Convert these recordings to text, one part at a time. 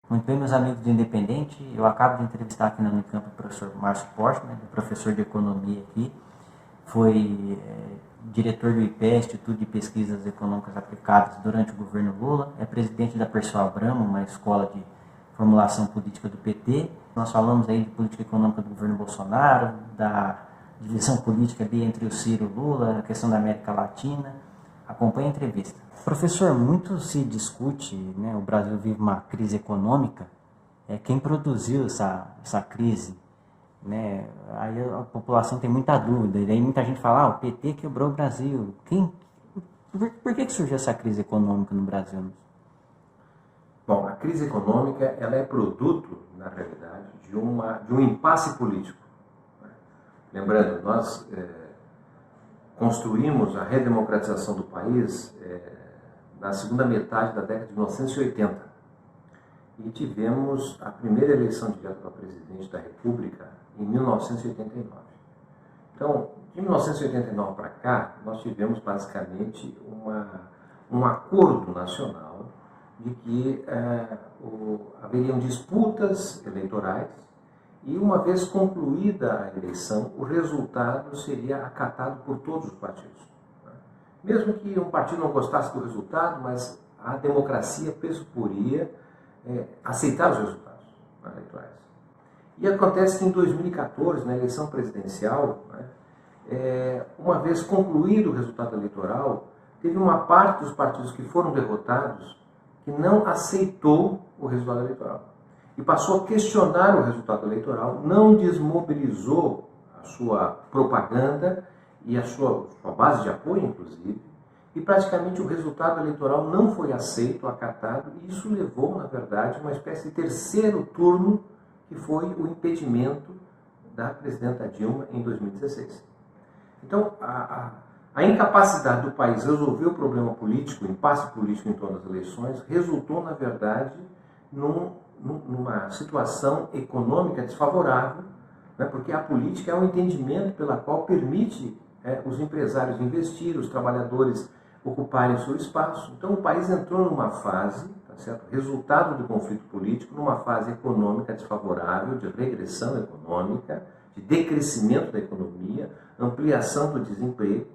Muito bem, meus amigos do Independente, eu acabo de entrevistar aqui na Unicamp o professor Márcio Portman, professor de Economia aqui, foi diretor do IPE, Instituto de Pesquisas Econômicas Aplicadas, durante o governo Lula, é presidente da Persol Abramo, uma escola de formulação política do PT. Nós falamos aí de política econômica do governo Bolsonaro, da divisão política ali entre o Ciro e o Lula, a questão da América Latina. Acompanhe a entrevista. Professor, muito se discute, né, o Brasil vive uma crise econômica, quem produziu essa crise, né? Aí a população tem muita dúvida, e aí muita gente fala, o PT quebrou o Brasil. Por que surgiu essa crise econômica no Brasil? Bom, a crise econômica ela é produto, na realidade, de um impasse político. Lembrando, nós construímos a redemocratização do país na segunda metade da década de 1980 e tivemos a primeira eleição direta para presidente da República em 1989. Então, de 1989 para cá, nós tivemos basicamente um acordo nacional de que haveriam disputas eleitorais e, uma vez concluída a eleição, o resultado seria acatado por todos os partidos. Mesmo que um partido não gostasse do resultado, mas a democracia pressuporia aceitar os resultados eleitorais. E acontece que em 2014, na eleição presidencial, uma vez concluído o resultado eleitoral, teve uma parte dos partidos que foram derrotados que não aceitou o resultado eleitoral e passou a questionar o resultado eleitoral, não desmobilizou a sua propaganda e a sua base de apoio, inclusive, e praticamente o resultado eleitoral não foi aceito, acatado, e isso levou, na verdade, a uma espécie de terceiro turno, que foi o impedimento da presidenta Dilma em 2016. Então, a incapacidade do país resolver o problema político, o impasse político em torno das eleições, resultou, na verdade, numa situação econômica desfavorável, né, porque a política é um entendimento pela qual permite os empresários investir, os trabalhadores ocuparem o seu espaço. Então o país entrou numa fase, tá certo? Resultado do conflito político, numa fase econômica desfavorável, de regressão econômica, de decrescimento da economia, ampliação do desemprego.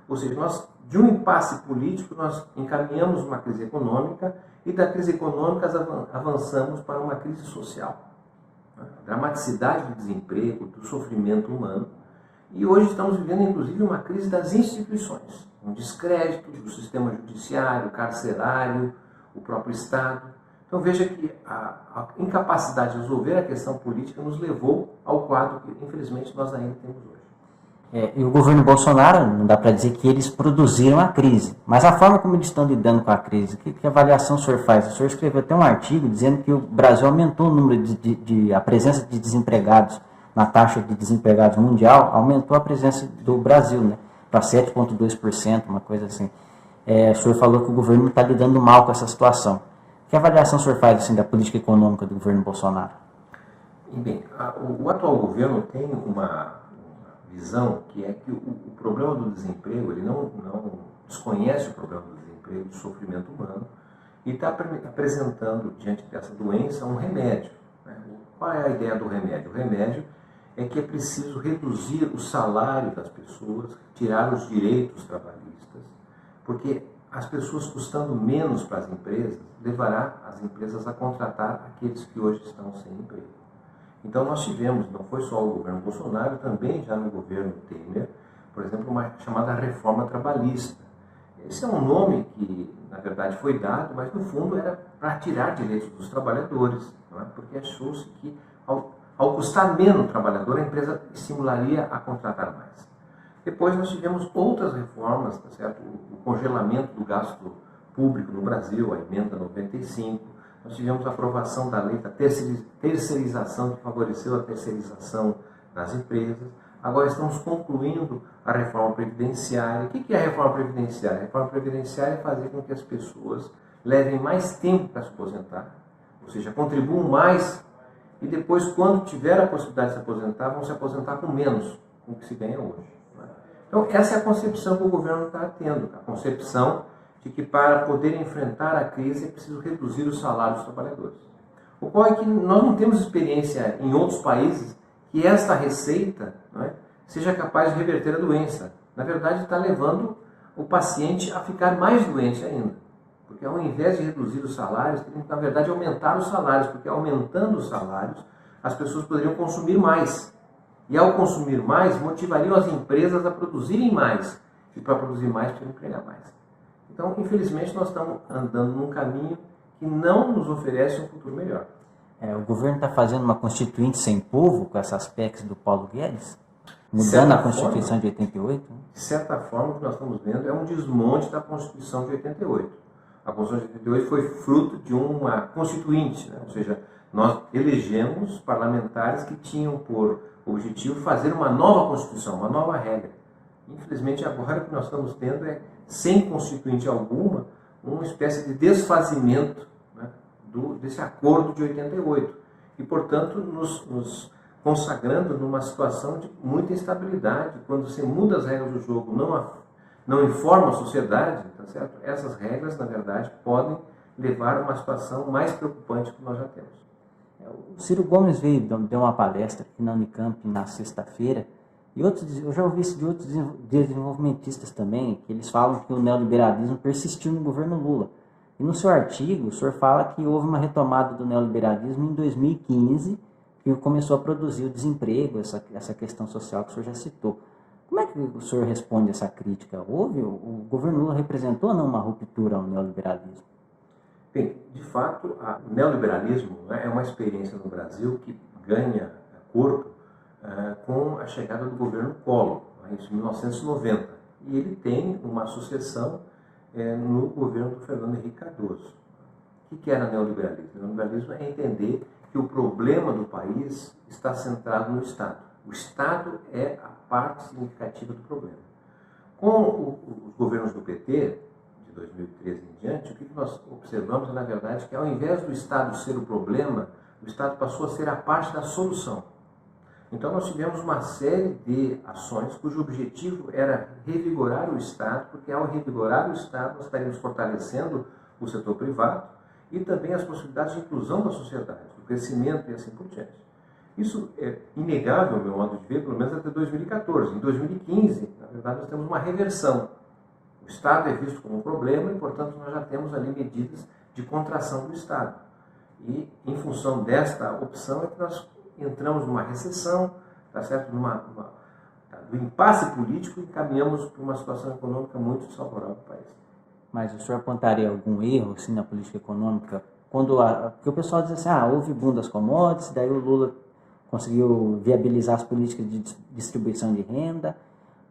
Ou seja, nós, de um impasse político, nós encaminhamos uma crise econômica e da crise econômica avançamos para uma crise social. A dramaticidade do desemprego, do sofrimento humano. E hoje estamos vivendo, inclusive, uma crise das instituições, um descrédito do sistema judiciário, carcerário, o próprio Estado. Então veja que a incapacidade de resolver a questão política nos levou ao quadro que, infelizmente, nós ainda temos hoje. E o governo Bolsonaro, não dá para dizer que eles produziram a crise, mas a forma como eles estão lidando com a crise, que avaliação o senhor faz? O senhor escreveu até um artigo dizendo que o Brasil aumentou o número a presença de desempregados na taxa de desempregados mundial, aumentou a presença do Brasil, né, para 7,2%, uma coisa assim. O senhor falou que o governo não está lidando mal com essa situação. Que avaliação o senhor faz assim, da política econômica do governo Bolsonaro? Bem, o atual governo tem uma visão que é que o problema do desemprego, ele não desconhece o problema do desemprego, do sofrimento humano, e está apresentando, diante dessa doença, um remédio. Né? Qual é a ideia do remédio? O remédio é que é preciso reduzir o salário das pessoas, tirar os direitos trabalhistas, porque as pessoas custando menos para as empresas, levará as empresas a contratar aqueles que hoje estão sem emprego. Então nós tivemos, não foi só o governo Bolsonaro, também já no governo Temer, por exemplo, uma chamada reforma trabalhista. Esse é um nome que, na verdade, foi dado, mas no fundo era para tirar direitos dos trabalhadores, não é? Porque achou-se que ao custar menos o trabalhador, a empresa estimularia a contratar mais. Depois nós tivemos outras reformas, tá certo? O congelamento do gasto público no Brasil, a emenda 95, nós tivemos a aprovação da lei da terceirização, que favoreceu a terceirização nas empresas. Agora estamos concluindo a reforma previdenciária. O que é a reforma previdenciária? A reforma previdenciária é fazer com que as pessoas levem mais tempo para se aposentar, ou seja, contribuam mais e depois, quando tiver a possibilidade de se aposentar, vão se aposentar com menos com o que se ganha hoje. Então, essa é a concepção que o governo está tendo, a concepção de que para poder enfrentar a crise é preciso reduzir o salário dos trabalhadores. Ocorre que nós não temos experiência em outros países que esta receita, não é, seja capaz de reverter a doença. Na verdade, está levando o paciente a ficar mais doente ainda. Porque ao invés de reduzir os salários, tem que, na verdade, aumentar os salários, porque aumentando os salários, as pessoas poderiam consumir mais. E ao consumir mais, motivariam as empresas a produzirem mais. E para produzir mais, precisam empregar mais. Então, infelizmente, nós estamos andando num caminho que não nos oferece um futuro melhor. O governo está fazendo uma constituinte sem povo com essas PECs do Paulo Guedes? Mudando a Constituição de 88? De certa forma, o que nós estamos vendo é um desmonte da Constituição de 88. A Constituição de 88 foi fruto de uma constituinte, né? Ou seja, nós elegemos parlamentares que tinham por objetivo fazer uma nova Constituição, uma nova regra. Infelizmente, agora o que nós estamos tendo é, sem constituinte alguma, uma espécie de desfazimento, né, desse acordo de 88. E, portanto, nos consagrando numa situação de muita instabilidade. Quando você muda as regras do jogo, não informa a sociedade, tá certo? Essas regras, na verdade, podem levar a uma situação mais preocupante que nós já temos. O Ciro Gomes deu uma palestra aqui na Unicamp na sexta-feira, e eu já ouvi isso de outros desenvolvimentistas também, que eles falam que o neoliberalismo persistiu no governo Lula. E no seu artigo, o senhor fala que houve uma retomada do neoliberalismo em 2015, que começou a produzir o desemprego, essa questão social que o senhor já citou. Como é que o senhor responde a essa crítica? O governo Lula representou ou não uma ruptura ao neoliberalismo? Bem, de fato, o neoliberalismo, né, é uma experiência no Brasil que ganha corpo com a chegada do governo Collor, em 1990. E ele tem uma sucessão no governo do Fernando Henrique Cardoso. O que era neoliberalismo? O neoliberalismo é entender que o problema do país está centrado no Estado. O Estado é a parte significativa do problema. Com os governos do PT, de 2013 em diante, o que nós observamos é, na verdade, que ao invés do Estado ser o problema, o Estado passou a ser a parte da solução. Então nós tivemos uma série de ações cujo objetivo era revigorar o Estado, porque ao revigorar o Estado nós estaríamos fortalecendo o setor privado e também as possibilidades de inclusão da sociedade, do crescimento e assim por diante. Isso é inegável, meu modo de ver, pelo menos até 2014. Em 2015, na verdade, nós temos uma reversão. O Estado é visto como um problema e, portanto, nós já temos ali medidas de contração do Estado. E, em função desta opção, é que nós entramos numa recessão, tá certo? Do impasse político e caminhamos para uma situação econômica muito desfavorável para o país. Mas o senhor apontaria algum erro assim, na política econômica? Porque o pessoal diz assim, houve boom das commodities, daí o Lula conseguiu viabilizar as políticas de distribuição de renda,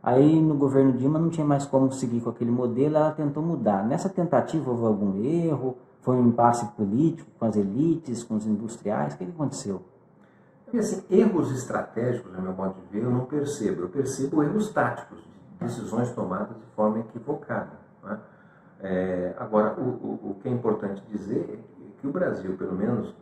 aí no governo Dilma não tinha mais como seguir com aquele modelo, ela tentou mudar. Nessa tentativa houve algum erro? Foi um impasse político com as elites, com os industriais? O que aconteceu? E assim, erros estratégicos, no meu modo de ver, eu não percebo. Eu percebo erros táticos, de decisões tomadas de forma equivocada. Né? Agora, o que é importante dizer é que o Brasil, pelo menos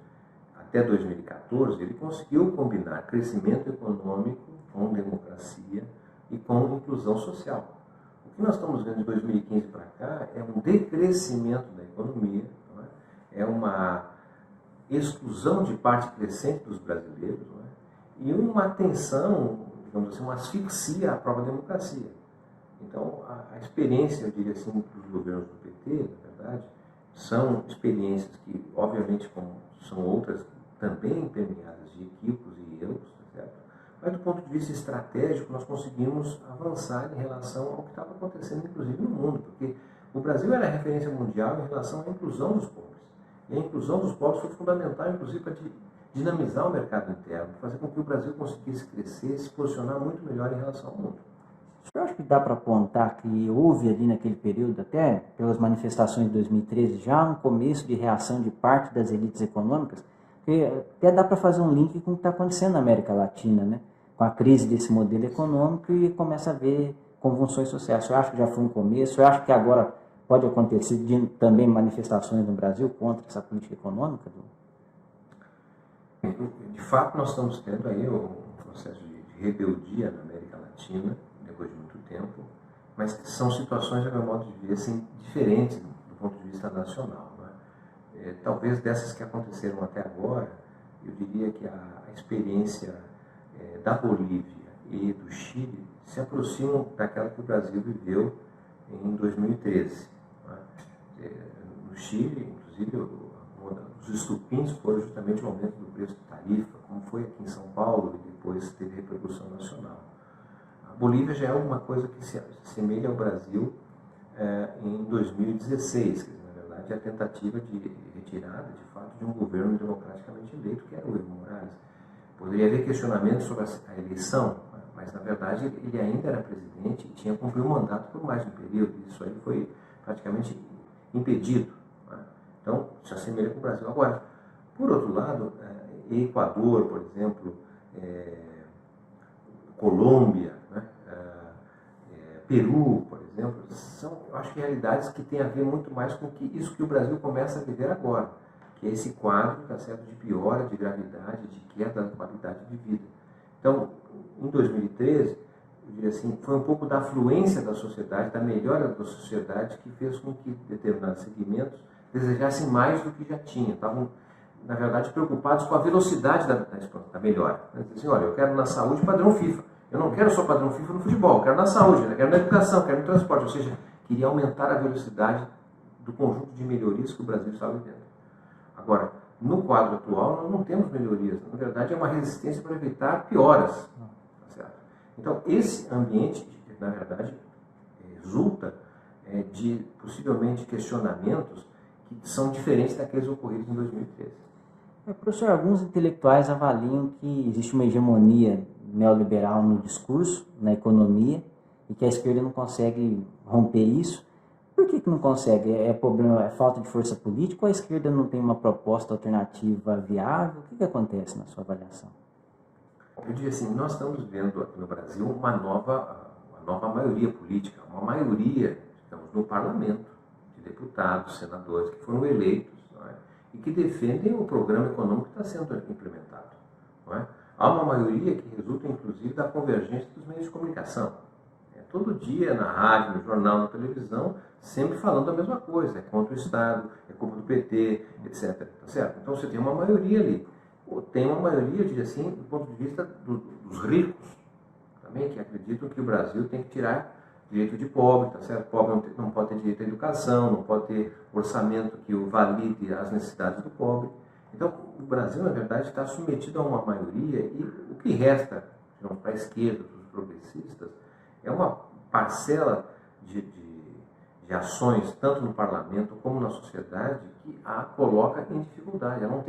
até 2014, ele conseguiu combinar crescimento econômico com democracia e com inclusão social. O que nós estamos vendo de 2015 para cá é um decrescimento da economia, não é uma exclusão de parte crescente dos brasileiros, não é? E uma tensão, digamos assim, uma asfixia à própria democracia. Então, a experiência, eu diria assim, dos governos do PT, na verdade, são experiências que, obviamente, como são outras, também permeadas de equívocos e erros, tá certo? Mas do ponto de vista estratégico, nós conseguimos avançar em relação ao que estava acontecendo, inclusive, no mundo, porque o Brasil era a referência mundial em relação à inclusão dos pobres. E a inclusão dos povos foi fundamental, inclusive, para dinamizar o mercado interno, fazer com que o Brasil conseguisse crescer, se posicionar muito melhor em relação ao mundo. Eu acho que dá para apontar que houve ali naquele período, até pelas manifestações de 2013, já um começo de reação de parte das elites econômicas, que até dá para fazer um link com o que está acontecendo na América Latina, né? Com a crise desse modelo econômico e começa a ver convulsões sociais. Eu acho que já foi um começo, eu acho que agora pode acontecer também manifestações no Brasil contra essa política econômica? De fato, nós estamos tendo aí um processo de rebeldia na América Latina, depois de muito tempo, mas são situações, a meu modo de ver, assim, diferentes do ponto de vista nacional. Né? talvez dessas que aconteceram até agora, eu diria que a experiência da Bolívia e do Chile se aproximam daquela que o Brasil viveu em 2013. Né? No Chile, inclusive, os estupins foram justamente o aumento do preço da tarifa, como foi aqui em São Paulo e depois teve repercussão nacional. A Bolívia já é alguma coisa que se assemelha ao Brasil em 2016, que na verdade é a tentativa de retirada, de fato, de um governo democraticamente eleito, que era o Evo Morales. Poderia haver questionamentos sobre a eleição, mas na verdade ele ainda era presidente e tinha cumprido o mandato por mais de um período. Isso aí foi praticamente impedido. Né? Então, se assemelha com o Brasil. Agora, por outro lado, Equador, por exemplo, Colômbia, né? Peru, por exemplo, são, eu acho, realidades que têm a ver muito mais com isso que o Brasil começa a viver agora, que é esse quadro, tá certo, de piora, de gravidade, de queda da qualidade de vida. Então, em 2013, eu diria assim, foi um pouco da afluência da sociedade, da melhora da sociedade, que fez com que determinados segmentos desejassem mais do que já tinham. Estavam, na verdade, preocupados com a velocidade da melhora. Dizem assim, olha, eu quero na saúde padrão FIFA. Eu não quero só padrão FIFA no futebol, eu quero na saúde, eu quero na educação, eu quero no transporte. Ou seja, queria aumentar a velocidade do conjunto de melhorias que o Brasil está vivendo. Agora, no quadro atual, nós não temos melhorias. Na verdade, é uma resistência para evitar pioras. Tá certo? Então, esse ambiente, na verdade, resulta de, possivelmente, questionamentos que são diferentes daqueles ocorridos em 2013. Professor, alguns intelectuais avaliam que existe uma hegemonia neoliberal no discurso, na economia, e que a esquerda não consegue romper isso. Por que não consegue? É falta de força política ou a esquerda não tem uma proposta alternativa viável? O que acontece na sua avaliação? Eu diria assim, nós estamos vendo aqui no Brasil uma nova maioria política, uma maioria, digamos, no parlamento, de deputados, senadores que foram eleitos, não é? E que defendem o programa econômico que está sendo implementado. Não é? Há uma maioria que resulta, inclusive, da convergência dos meios de comunicação. Todo dia, na rádio, no jornal, na televisão, sempre falando a mesma coisa. É contra o Estado, é culpa do PT, etc. Tá certo? Então você tem uma maioria ali. Tem uma maioria, eu diria assim, do ponto de vista dos ricos, também, que acreditam que o Brasil tem que tirar direito de pobre, tá certo? Pobre não pode ter direito à educação, não pode ter orçamento que o valide as necessidades do pobre. Então, o Brasil, na verdade, está submetido a uma maioria e o que resta, para a esquerda, dos progressistas, é uma parcela de ações, tanto no parlamento como na sociedade, que a coloca em dificuldade. Ela não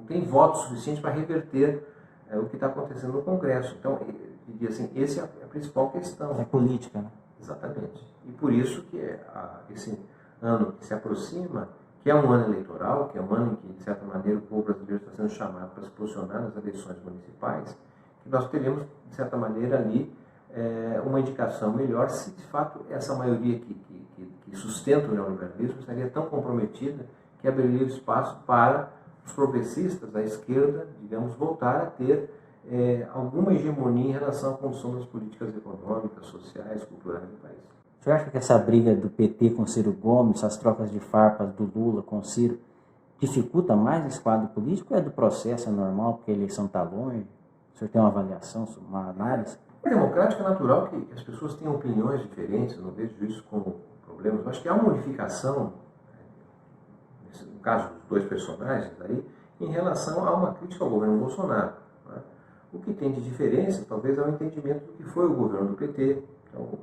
tem voto suficiente para reverter o que está acontecendo no Congresso. Então, eu diria assim, essa é a principal questão. É política, né? Exatamente. E por isso que esse ano que se aproxima, que é um ano eleitoral, que é um ano em que, de certa maneira, o povo brasileiro está sendo chamado para se posicionar nas eleições municipais, que nós teremos, de certa maneira, ali uma indicação melhor se, de fato, essa maioria que sustenta o neoliberalismo estaria tão comprometida que abriria espaço para os progressistas da esquerda, digamos, voltar a ter alguma hegemonia em relação à condução das políticas econômicas, sociais, culturais do país. Você acha que essa briga do PT com Ciro Gomes, as trocas de farpas do Lula com Ciro, dificulta mais esse quadro político ou é do processo, é normal, porque a eleição está longe? O senhor tem uma avaliação, uma análise? É democrático, é natural que as pessoas tenham opiniões diferentes, eu não vejo isso como problema. Eu acho que há uma unificação, no caso dos dois personagens aí, em relação a uma crítica ao governo Bolsonaro. Né? O que tem de diferença, talvez, é o entendimento do que foi o governo do PT. Então,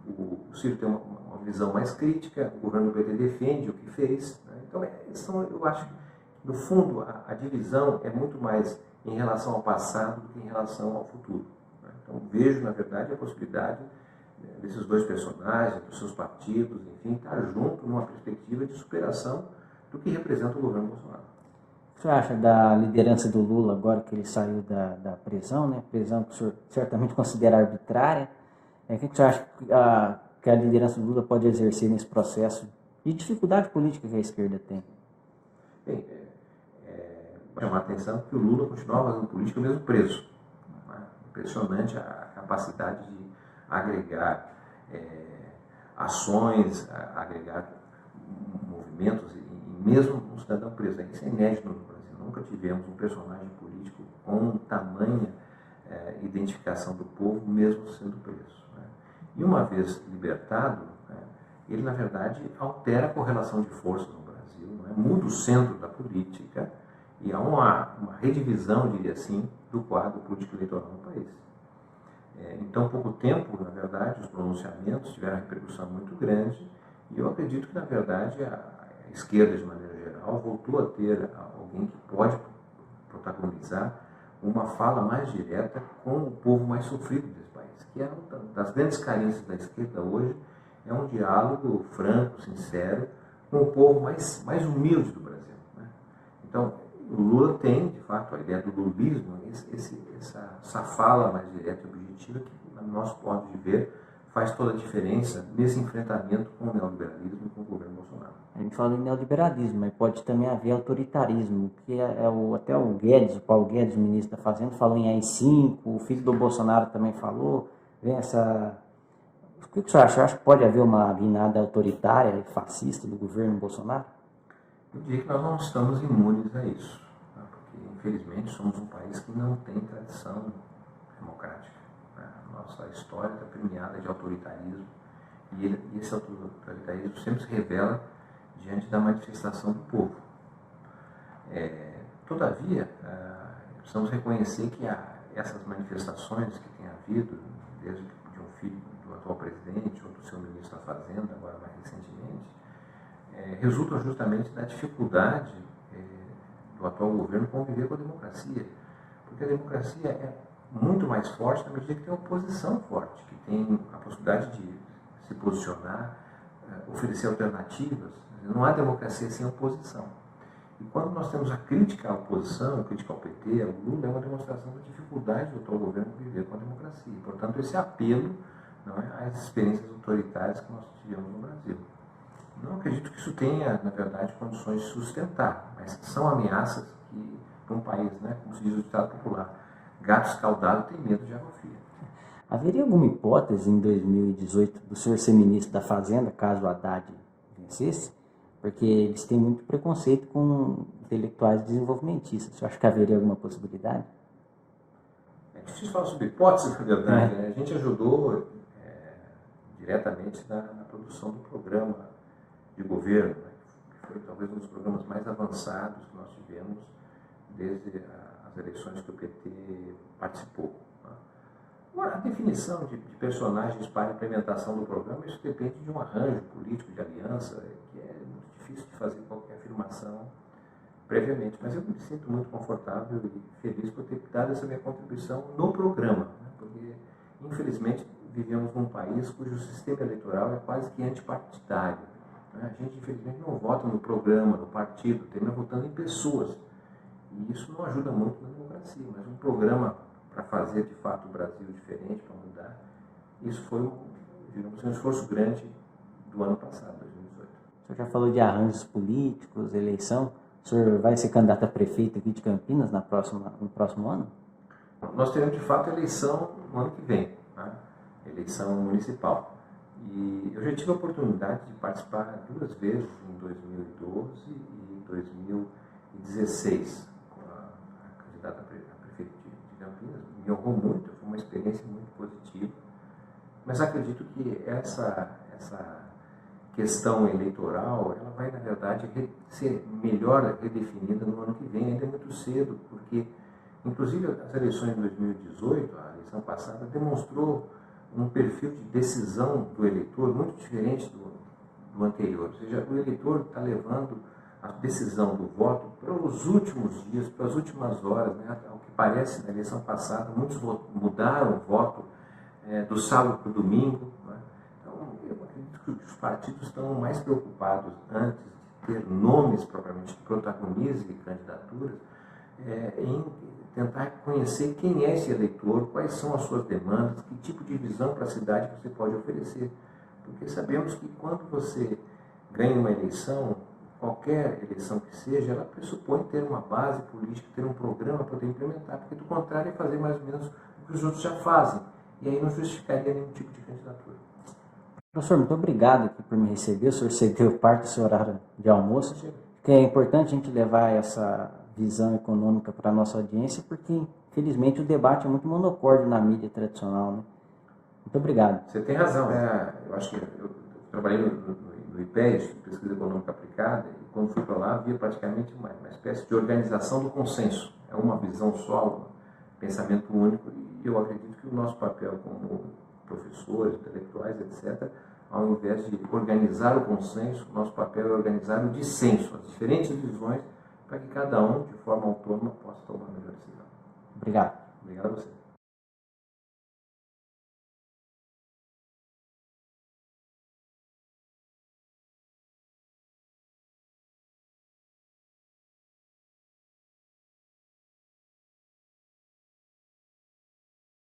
o Ciro tem uma visão mais crítica, o governo do PT defende o que fez. Né? Então, eu acho que, no fundo, a divisão é muito mais em relação ao passado do que em relação ao futuro. Né? Então, vejo, na verdade, a possibilidade desses dois personagens, dos seus partidos, enfim, estar junto numa perspectiva de superação do que representa o governo Bolsonaro. O que você acha da liderança do Lula agora que ele saiu da prisão, né? Prisão que o senhor certamente considera arbitrária? O que você acha que a liderança do Lula pode exercer nesse processo de dificuldade política que a esquerda tem? Bem, chamar a atenção que o Lula continuava fazendo política mesmo preso. Impressionante a capacidade de agregar ações, agregar movimentos, e mesmo cidadão preso. Isso é inédito no Brasil. Nunca tivemos um personagem político com tamanha identificação do povo, mesmo sendo preso. Né? E uma vez libertado, né, ele, na verdade, altera a correlação de forças no Brasil, né? Muda o centro da política e há uma redivisão, diria assim, do quadro político-eleitoral no país. Em tão pouco tempo, na verdade, os pronunciamentos tiveram uma repercussão muito grande e eu acredito que, na verdade, a esquerda, de maneira geral, voltou a ter alguém que pode protagonizar uma fala mais direta com o povo mais sofrido desse país, que é uma das grandes carências da esquerda hoje, é um diálogo franco, sincero, com o povo mais humilde do Brasil. Né? Então, o Lula tem, de fato, a ideia do lulismo, essa fala mais direta e objetiva que, no nosso ponto de ver, faz toda a diferença nesse enfrentamento com o neoliberalismo e com o governo Bolsonaro. A gente fala em neoliberalismo, mas pode também haver autoritarismo, que até o Guedes, o Paulo Guedes, o ministro da Fazenda, falou em AI-5, o filho do Bolsonaro também falou. Vem essa... O que o senhor acha? Você acha que pode haver uma guinada autoritária e fascista do governo Bolsonaro? Eu diria que nós não estamos imunes a isso, tá? Porque, infelizmente, somos um país que não tem tradição democrática. Né? Nossa história está premiada de autoritarismo e esse autoritarismo sempre se revela diante da manifestação do povo. Todavia, precisamos reconhecer que essas manifestações que tem havido, desde de um filho do atual presidente ou do seu ministro da Fazenda, agora mais recentemente, resultam justamente da dificuldade do atual governo conviver com a democracia. Porque a democracia é muito mais forte na medida que tem oposição forte, que tem a possibilidade de se posicionar, oferecer alternativas. Não há democracia sem oposição. E quando nós temos a crítica à oposição, a crítica ao PT, ao Lula, é uma demonstração da dificuldade do atual governo viver com a democracia. E, portanto, esse apelo, não é, às experiências autoritárias que nós tivemos no Brasil. Não acredito que isso tenha, na verdade, condições de sustentar, mas são ameaças que, para um país, né, como se diz o ditado popular, gato escaldado tem medo de água fria. Haveria alguma hipótese em 2018 do senhor ser ministro da Fazenda, caso o Haddad vencesse? Porque eles têm muito preconceito com intelectuais desenvolvimentistas. Você acha que haveria alguma possibilidade? É difícil falar sobre hipótese, na verdade. Né? A gente ajudou diretamente na produção do programa de governo, né? Que foi talvez um dos programas mais avançados que nós tivemos desde as eleições que o PT participou. Né? Agora, a definição de personagens para a implementação do programa, isso depende de um arranjo político, de aliança, que é muito difícil de fazer qualquer afirmação previamente. Mas eu me sinto muito confortável e feliz por ter dado essa minha contribuição no programa, né? Porque, infelizmente, vivemos num país cujo sistema eleitoral é quase que antipartidário. Né? A gente, infelizmente, não vota no programa, no partido, termina votando em pessoas. E isso não ajuda muito na democracia, mas um programa para fazer, de fato, o Brasil diferente, para mudar, isso foi, digamos, um esforço grande do ano passado, 2018. O senhor já falou de arranjos políticos, eleição. O senhor vai ser candidato a prefeito aqui de Campinas no próximo ano? Nós teremos, de fato, eleição no ano que vem, né? Eleição municipal. E eu já tive a oportunidade de participar 2 vezes, em 2012 e 2016, com a candidata a prefeito de Campinas. Me honrou muito, foi uma experiência muito positiva. Mas acredito que essa questão eleitoral, ela vai, na verdade, ser melhor redefinida no ano que vem. Ainda é muito cedo, porque, inclusive, as eleições de 2018, a eleição passada, demonstrou um perfil de decisão do eleitor muito diferente do anterior. Ou seja, o eleitor está levando a decisão do voto para os últimos dias, para as últimas horas. Né? Ao que parece, na eleição passada, muitos mudaram o voto do sábado para o domingo. Né? Então, eu acredito que os partidos estão mais preocupados, antes de ter nomes propriamente que protagonizem candidaturas, em tentar conhecer quem é esse eleitor, quais são as suas demandas, que tipo de visão para a cidade você pode oferecer. Porque sabemos que quando você ganha uma eleição, qualquer eleição que seja, ela pressupõe ter uma base política, ter um programa para poder implementar, porque do contrário é fazer mais ou menos o que os outros já fazem, e aí não justificaria nenhum tipo de candidatura. Professor, muito obrigado aqui por me receber. O senhor cedeu parte do seu horário de almoço. que é importante a gente levar essa visão econômica para a nossa audiência, porque, infelizmente, o debate é muito monocórdio na mídia tradicional, né? Muito obrigado. Você tem razão. Eu acho que eu trabalhei no IPES, Pesquisa Econômica Aplicada, e quando fui para lá, havia praticamente uma espécie de organização do consenso. É uma visão só, um pensamento único, e eu acredito que o nosso papel como professores, intelectuais, etc., ao invés de organizar o consenso, nosso papel é organizar o dissenso, as diferentes visões, para que cada um, de forma autônoma, possa tomar a melhor decisão. Obrigado. Obrigado a você.